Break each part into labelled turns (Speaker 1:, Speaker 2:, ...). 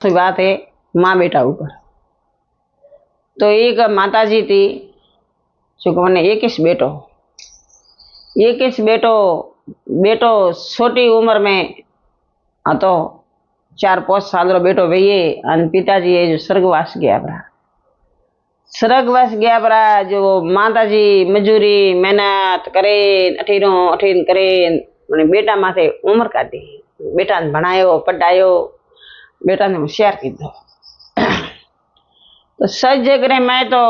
Speaker 1: बात है माँ बेटा ऊपर। तो एक माता जी थी जो कि मैंने एक बेटो बेटो छोटी उम्र में तो 4-5 साल रो बेटो भैये अन पिताजी जो स्वर्गवास गया परा जो माता जी मजूरी मेहनत करे अठीन करे बेटा माथे उम्र काटी बेटा ने भणायो पढ़ायो बेटा ने होशियार कीधो। तो सच जगरे मैं तो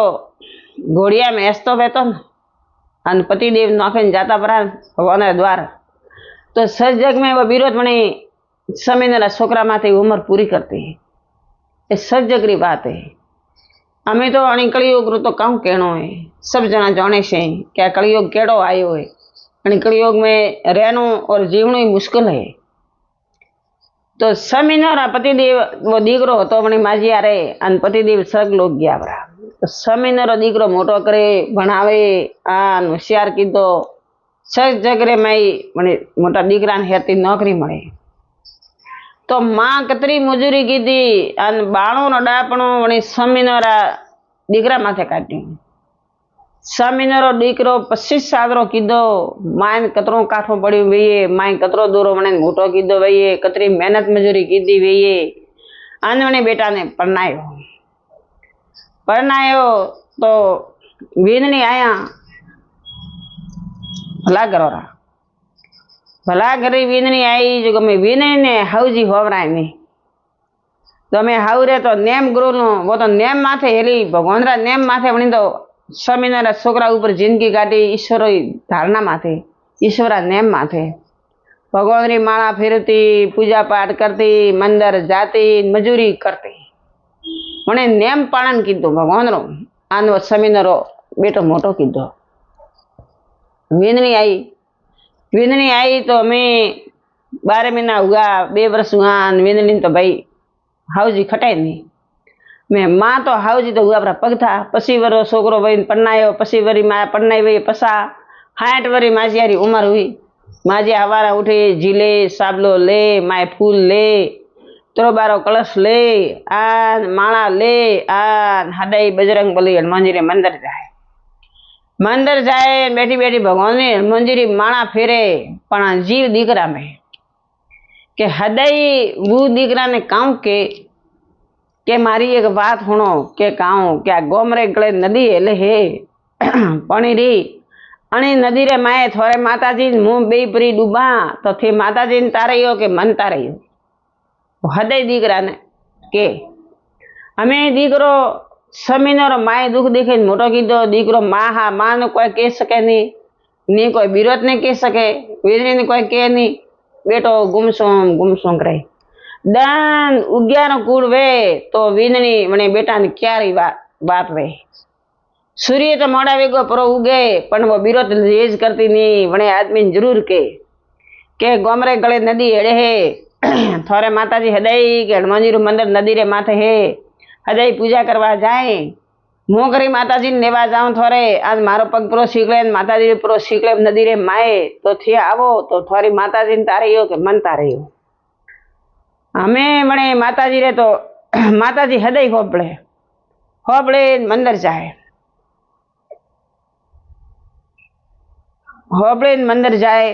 Speaker 1: घोड़िया में हसतो बेतो न अन पतिदेव नौकरी जाता परा भगवान द्वार। तो सच जग में वो विरोध मणि समय छोकरा माथे उम्र पूरी करती है। ये सच जगरी बात है। अमे तो अणी कलियुग तो कहूं कहनो है सब जना जाने से क्या कलियुग केड़ो आयो है। अणी कलियुग में रहनो और जीवनो ही मुश्किल है। तो समीनर पतिदेव वो दीकरो तो मणी माजी आरे अन पतिदेव स्वर्गलोक गया बरा। तो समीनर दीकरो मोटो करे भणावे आन होशियार कीधो सच जगरे मई मणे मोटा दीकरा ने हेती नौकरी मळे। तो मां कतरी मजूरी कीधी अन बाणो नो डापणो मणे समीनरा दीकरा माथे काढ्यो। समीनरो दीकरो 25 साल रो कीधो मां कतरो काठो पड्यो भईए मां कतरो दूरो मणे मोटो कीधो भईए कतरी मेहनत मजूरी कीधी भईए अन मणे बेटा ने परणायो तो वीननी आया भला करी वीननी आई जो मैं वीननी ने हाउजी होवराय में तो मैं हाउरे तो नेम गुरु नो वो तो नेम माथे हेली भगवान रा नेम माथे वणी तो स्वामीनारायण छोकरा ऊपर जिंदगी काटी ईश्वर धारणा माथे ईश्वरा नेम माथे भगवान री माला फेरती पूजा पाठ करती मंदिर जाती मजूरी करती मने नेम पालन कीधो भगवान रो आनो स्वामीनारो बेटो मोटो कीधो। वीननी आई तो मैं 12 महीना हुआ 2 वर्ष हुआ वीननी तो भाई हाउजी खटाई नहीं मैं माँ तो हाउजी तो हुआ अपना पग था पसी वरो छोकरो भाई परणायो पसी वरी माँ परणाई वही पसा 60 वरी माजियारी उम्र हुई। माजी हवारा उठे झीले साबलो ले माए फूल ले त्रोबारो कलश ले आन माला ले आन हदाई बजरंग बली हनुमान जी रे मंदिर जाए बैठी बैठी भगवान ने हनुमान जी री माला फेरे पण जीव दीकरा में के हदाई वो दीकरा ने काऊ के मारी एक बात सुनो के काऊ क्या गोमरे गले नदी हेले हे पानी री अणी नदी रे माए थोड़े माताजी मुंह बे परी डूबा तो थे माताजी ने तारयो के मन तारयो हदय दीकरा ने के हमें दीकरो समीनो माए दुख देखे मोटो कीधो दीकरो माँ हा माँ ने कोई कह सके नहीं कोई विरोध नहीं कह सके वीरनी ने कोई कह नहीं बेटो गुमसुम करे दान उग्यानो कूड़ वे तो वीननी मने बेटा ने क्यारी बात वे सूर्य तो मोड़ा वेगो परो उगे पण वो विरोध रेज करती नहीं वणे आदमी जरूर के गोमरे गले नदी हेड़े है थोड़े माताजी हदाई के हनुमान जी रू मंदिर नदी रे माथे है हदाई पूजा करवा जाए मुँ करी माताजी ने लेवा जाऊं थोड़े आज मारो पग पुरो सीखले माताजी पुरो सीखले नदी रे माए तो थे आवो तो थोड़ी माताजी ने तारियो के मन तारियो हमें मणे माताजी रे तो माताजी हदय होबड़े मंदिर जाए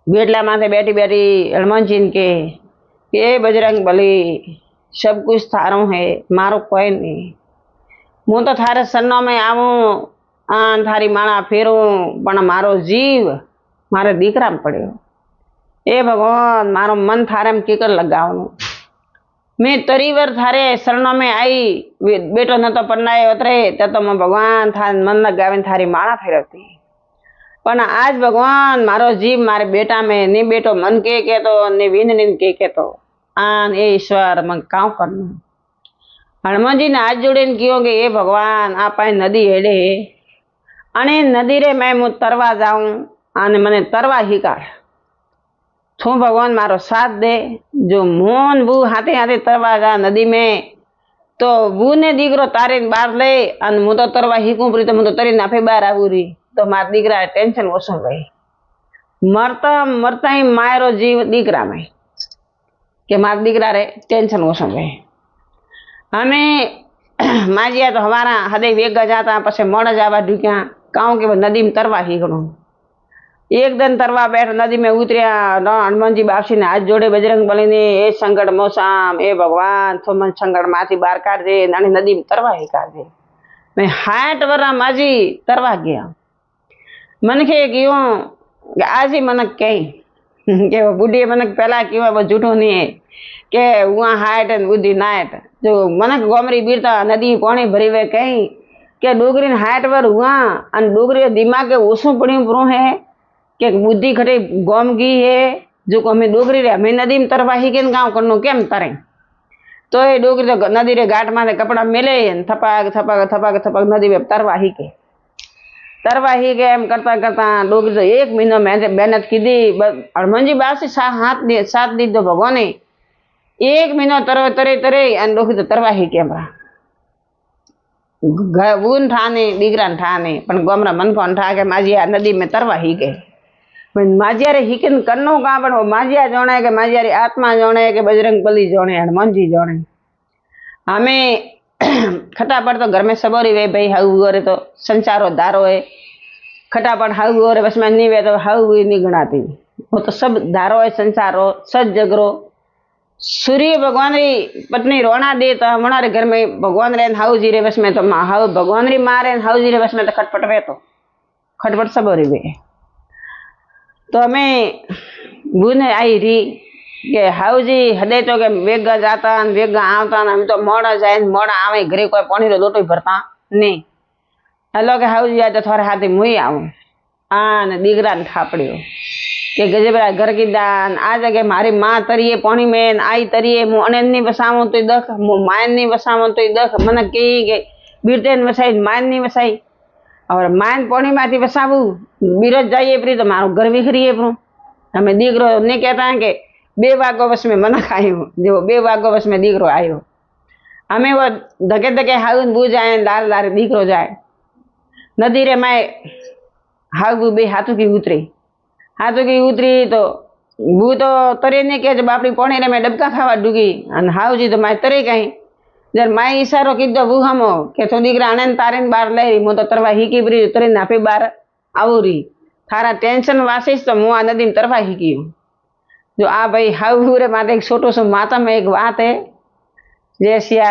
Speaker 1: बेटला माथे बैठी बैठी हनुमान जी के बजरंग बली सब कुछ थारो है मारो कोई नहीं मु तो थारे सन्नो में आवू आन थारी माला फेरू पण मारो जीव मारे दीकरा में पड़ो ए भगवान मारो मन थारे में कीकर लगावनु मैं तरीवर थारे शरणों में आई बेटो न तो परनाए उतरे तो मैं भगवान थारे मन लगावे थारी माला फेरवती पण आज भगवान मारो जीव मारे बेटा में नी बेटो मन के तो ने वीननी के तो आन ए ईश्वर मैं काउ करनु हनुमान जी ने हाथ जोड़े कहो कि ए भगवान आप नदी हेड़े अने नदी रे मैं मु तरवा जाऊं आने मने तरवा हिकाड़ थू भगवान मारो साथ दे जो मोन बू हाथे हाथे तरवा जा नदी में तो बू ने दीकरो तारे बार ले अन मु तो तरवा हीकू परी तो मु तो तरी नाफे बार आऊ रही तो मार दीकरा टेंशन ओछो गई मरता ही मायरो जीव दीकरा में કે મારા દીકરા રે ટેન્શન ઓછું રહે। અમે માजिया तो हमारा हदे वेगा जाता पछे मोड़ जावा ढूक्या कहूँ कि नदी में तरवा हीकणो। एक दिन तरवा बैठ नदी में उतरिया हनुमान जी बापसी ने हाथ जोड़े बजरंग बली ने ए संकट मौसम ए भगवान तो मन संकट माथी बाहर काढ़ दे नानी नदी में तरवा ही काढ़ दे। मैं 60 वर्ष माजी तरवा गया मन के क्यों आज ही मनक कही के वो बुढ़ी मनक पहला क्यों वो झूठो नहीं है के वहाँ 60 बुद्धि नायट जो मनक गोमरी बीरता नदी पानी भरी वे कही के डोगरी 60 वर हुआ अन डोगरी दिमाग के ओसू पड़ी प्रो है के बुद्धि खटे गोम गई है जो को हमें डोगरी रे हमें नदी में तरवा ही के गाँव करनो केम तरे तो ये डोगरी तो नदी रे घाट माथे कपड़ा मिले थपाक थपाक थपाक थपाक नदी में तरवा ही के एम करता करता डोगरी तो 1 महीनो मेहनत की दी हनुमान जी बासी 7 दी दो भगवान 1 महीनो तरे तरे तरे अन डोगरी तो तरवा ही के वून ठाने दीकरा ठाने पण गोमरा मन को ठा के माजिया नदी में तरवा ही के माजिया रे हिकन करनो का पण माजिया जोणे के माजिया री आत्मा जोणे के बजरंग बली जोणे हनुमान जी जोणे। हमें खटापट तो घर में सबोरी वे भाई हाउ गोरे तो संसारो दारो है खटापट हाउ गोरे बस में नहीं वे तो हाउ नहीं गणाती वो तो सब दारो है संसारो सज जगरो। सूर्य भगवान री पत्नी रोना दे तो हमारे घर में भगवान रे हाउ जी रे बस में तो हाउ भगवान री मारे हाउ जी रे बस में तो खटपट वे तो खटपट सबोरी वे तो हमें बुने आई री के हाउ जी हदे तो के वेगा जाता वेगा आवता हम तो मोड़ा जाए मोड़ा आवे घरे कोई पानी रो लोटो भरता नहीं हेलो के हाउ जी आज तो थोड़े हाथी मुई आऊं आन दीकरा ने थापड़ियो के गजेबरा घर की दान आ जगह मारी माँ तरिए पानी में आई तरिए मु अने नहीं बसावो तो दख मु मायन नहीं बसावो तो दख मन कही के बीरतेन वसाई मायन नहीं वसाई और मायन पानी माथी बसावू बीरज जाइए प्री तो मारो घर विखरीए प्रो हमें दीकरो ने कहता है के 2 वागो बस में मनक आयो जो 2 वागो बस में दीकरो आयो हमें वो धके धके हाउन बू जाए लार लार दीकरो जाए नदी रे मैं हाउ बे हाथों की उतरी तो बू तो तरे ने के जब अपनी पानी रे मैं डबका खावा डूगी अन हाउ जी तो मैं तरे कहीं जर मैं इशारो कीधो बू हमो के तो दीकरा अने तारे बार ले रही मु तो तरवा ही की बरी तरे नापे बार आऊ रही थारा टेंशन वासीस तो मु आ नदी में तरवा ही की जो आ भाई हाउ रे माटे एक छोटो सो माता में एक बात है जय सिया।